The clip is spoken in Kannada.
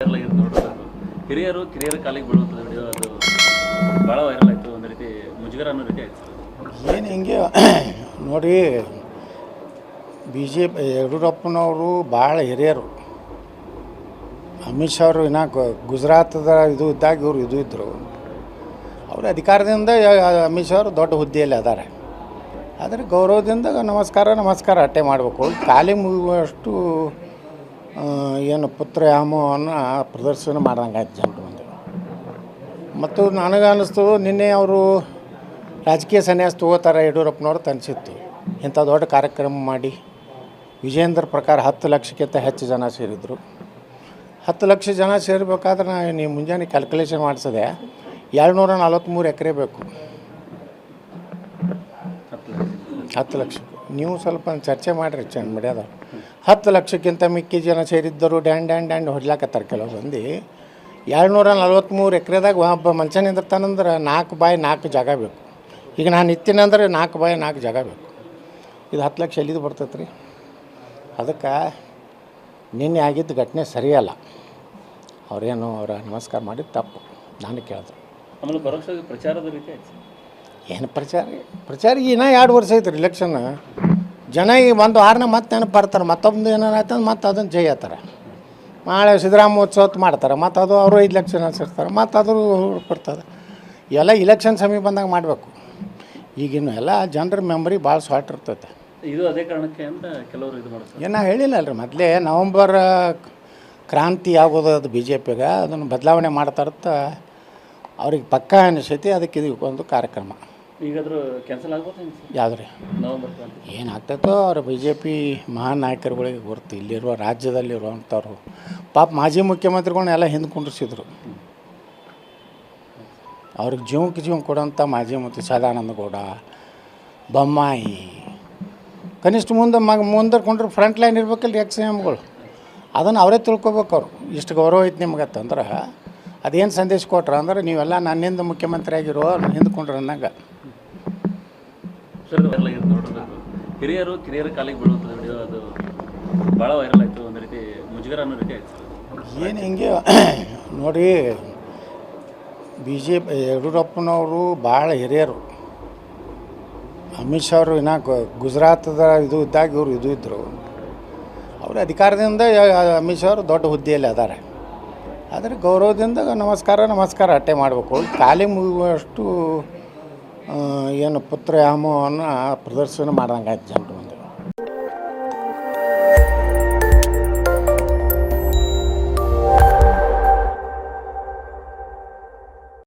ಎಲ್ಲ ಇದು ನೋಡೋದು ಹಿರಿಯರು ಕಿರಿಯರ ಕಾಲಿಗೆ ಬೀಳುತ್ತದೆ ವಿಡಿಯೋ ಅದು ಭಾಳ ವೈರಲ್ ಆಯಿತು. ಒಂದು ರೀತಿ ಮುಜುಗರ ಅನ್ನೋ ರೀತಿ ಆಯ್ತು. ಏನು ಹಿಂಗೆ ನೋಡಿ, ಬಿ ಜೆ ಪಿ ಯಡಿಯೂರಪ್ಪನವರು ಭಾಳ ಹಿರಿಯರು. ಅಮಿತ್ ಶಾ ಅವರು ಗುಜರಾತದ ಇದು ಇದ್ದಾಗ ಇವರು ಇದು ಇದ್ದರು. ಅವರು ಅಧಿಕಾರದಿಂದ ಅಮಿತ್ ಶಾ ಅವರು ದೊಡ್ಡ ಹುದ್ದೆಯಲ್ಲಿ ಅದಾರೆ. ಆದರೆ ಗೌರವದಿಂದ ನಮಸ್ಕಾರ ಅಟ್ಟೆ ಮಾಡಬೇಕು. ಕಾಲಿ ಮುಗಿಯುವಷ್ಟು ಏನು ಪುತ್ರಯಾಮವನ್ನು ಪ್ರದರ್ಶನ ಮಾಡ್ದಂಗಾಯ್ತು ಜನರು ಮುಂದೆ. ಮತ್ತು ನನಗೆ ಅನ್ನಿಸ್ತು ನಿನ್ನೆ ಅವರು ರಾಜಕೀಯ ಸನ್ಯಾಸ ತಗೋತಾರೆ ಯಡಿಯೂರಪ್ಪನವ್ರು ಅನಿಸಿತ್ತು. ಇಂಥ ದೊಡ್ಡ ಕಾರ್ಯಕ್ರಮ ಮಾಡಿ ವಿಜೇಂದ್ರ ಪ್ರಕಾರ 10 ಲಕ್ಷಕ್ಕಿಂತ ಹೆಚ್ಚು ಜನ ಸೇರಿದರು. 10 ಲಕ್ಷ ಜನ ಸೇರಬೇಕಾದ್ರೆ ನೀವು ಮುಂಜಾನೆ ಕ್ಯಾಲ್ಕುಲೇಷನ್ ಮಾಡಿಸಿದೆ 243 ಎಕರೆ ಬೇಕು. 10 ಲಕ್ಷ ನೀವು ಸ್ವಲ್ಪ ಚರ್ಚೆ ಮಾಡಿರಿ ಚೆಂದ ಮಡ್ಯಾದ. 10 ಲಕ್ಷಕ್ಕಿಂತ ಮಿಕ್ಕಿ ಜನ ಸೇರಿದ್ದರು ಡ್ಯಾಂಡ್ ಹೊಡ್ಲಾಕತ್ತಾರೆ ಕೆಲವು ಮಂದಿ. 243 ಎಕರೆದಾಗ ಒಬ್ಬ ಮನುಷ್ಯ ನಿಂದಿರ್ತಾನಂದ್ರೆ 4x4 ಜಾಗ ಬೇಕು. ಈಗ ನಾನು ನಿಂತೀನಂದ್ರೆ 4x4 ಜಾಗ ಬೇಕು. ಇದು 10 ಲಕ್ಷ ಎಲ್ಲಿದು ಬರ್ತೈತೆ ರೀ? ಅದಕ್ಕೆ ನಿನ್ನೆ ಆಗಿದ್ದ ಘಟನೆ ಸರಿಯಲ್ಲ. ಅವರೇನು ಅವರ ನಮಸ್ಕಾರ ಮಾಡಿದ್ದು ತಪ್ಪು. ನಾನು ಕೇಳಿದೆ ಆಮೇಲೆ ಪರೋಕ್ಷ ಪ್ರಚಾರದ ರೀತಿ ಆಯ್ತು. ಏನು ಪ್ರಚಾರ ಇನ್ನೂ 2 ವರ್ಷ ಐತೆ ರೀ ಇಲೆಕ್ಷನ್. ಜನ ಈಗ ಒಂದು ವಾರನ ಮತ್ತೆ ನೆನಪು ಬರ್ತಾರೆ. ಮತ್ತೊಂದು ಏನಾಯ್ತು ಮತ್ತೆ ಅದನ್ನು ಜಯಿತಾರೆ. ನಾಳೆ ಸಿದ್ದರಾಮೋತ್ಸವ ಮಾಡ್ತಾರೆ. ಮತ್ತು ಅದು ಅವರು 5 ಲಕ್ಷ ಸೇರ್ತಾರೆ. ಮತ್ತು ಅದು ಬರ್ತದೆ. ಇವೆಲ್ಲ ಇಲೆಕ್ಷನ್ ಸಮಯ ಬಂದಾಗ ಮಾಡಬೇಕು. ಈಗಿನ ಎಲ್ಲ ಜನರ ಮೆಮರಿ ಭಾಳ ಶಾರ್ಟ್ ಇರ್ತೈತೆ. ಇದು ಅದೇ ಕಾರಣಕ್ಕೆ ಅಂತ ಕೆಲವರು ಇದು ಮಾಡ್ತಾರೆ. ಏನು ಹೇಳಿಲ್ಲ ಅಲ್ರಿ, ಮೊದಲೇ ನವಂಬರ್ ಕ್ರಾಂತಿ ಆಗೋದು ಅದು ಬಿ ಜೆ ಪಿಗೆ ಅದನ್ನು ಬದಲಾವಣೆ ಮಾಡ್ತಾರತ್ತ ಅವ್ರಿಗೆ ಪಕ್ಕಾ ಅನಿಸೈತಿ. ಅದಕ್ಕೆ ಇದು ಒಂದು ಕಾರ್ಯಕ್ರಮ ಈಗಾದರೂ ಕ್ಯಾನ್ಸಲ್ ಆಗ್ಬೋದು ಯಾವ್ದು ರೀ? ನವಂಬರ್ ಕ್ರಾಂತಿ ಏನಾಗ್ತೈತೋ ಅವ್ರ ಬಿ ಜೆ ಪಿ ಮಹಾನ್ ನಾಯಕರುಗಳಿಗೆ ಗುರುತು. ಇಲ್ಲಿರುವ ರಾಜ್ಯದಲ್ಲಿರುವಂಥವ್ರು ಪಾಪ ಮಾಜಿ ಮುಖ್ಯಮಂತ್ರಿಗಳನ್ನೆಲ್ಲ ಹಿಂದೆ ಕುಂಡ್ರಿಸಿದ್ರು. ಅವ್ರಿಗೆ ಜೀವ ಕೊಡೋಂಥ ಮಾಜಿ ಮುಖ್ಯ ಸದಾನಂದ ಗೌಡ, ಬೊಮ್ಮಾಯಿ ಕನಿಷ್ಠ ಮುಂದೆ ಕೊಂಡ್ರೆ ಫ್ರಂಟ್ ಲೈನ್ ಇರ್ಬೇಕಲ್ಲ ಎಕ್ಸ್ ಎಮ್ಗಳು. ಅದನ್ನು ಅವರೇ ತಿಳ್ಕೊಬೇಕು. ಅವರು ಇಷ್ಟು ಗೌರವ ಐತೆ ನಿಮ್ಗತ್ತಂದ್ರೆ ಅದೇನು ಸಂದೇಶ ಕೊಟ್ರ ಅಂದ್ರೆ ನೀವೆಲ್ಲ ನನ್ನಿಂದ ಮುಖ್ಯಮಂತ್ರಿ ಆಗಿರೋ ಹಿಂದ್ಕೊಂಡ್ರೆ ಅನ್ನಂಗೆ. ಸರ್ ಎಲ್ಲ ಇದು ನೋಡೋದು ಹಿರಿಯರು ಕಿರಿಯರ ಕಾಲಿಗೆ ಬೀಳುತ್ತದೆ ವಿಡಿಯೋ ಅದು ಭಾಳ ವೈರಲ್ ಆಯಿತು. ಒಂದು ರೀತಿ ಮುಜುಗರ ಅನ್ನೋ ರೀತಿ ಆಯ್ತು. ಏನು ಹಿಂಗೆ ನೋಡಿ, ಬಿ ಜೆ ಪಿ ಯಡಿಯೂರಪ್ಪನವರು ಭಾಳ ಹಿರಿಯರು. ಅಮಿತ್ ಶಾ ಅವರು ಗುಜರಾತದ ಇದು ಇದ್ದಾಗ ಇವರು ಇದು ಇದ್ದರು. ಅವರು ಅಧಿಕಾರದಿಂದ ಅಮಿತ್ ಶಾ ಅವರು ದೊಡ್ಡ ಹುದ್ದೆಯಲ್ಲಿ ಅದಾರೆ. ಆದರೆ ಗೌರವದಿಂದ ನಮಸ್ಕಾರ ಅಟ್ಟೆ ಮಾಡಬೇಕು. ಕಾಲಿ ಮುಗಿಯುವಷ್ಟು ಏನು ಪುತ್ರಯಾಮವನ್ನು ಪ್ರದರ್ಶನ ಮಾಡ್ದಂಗಾಯ್ತು ಜನರು.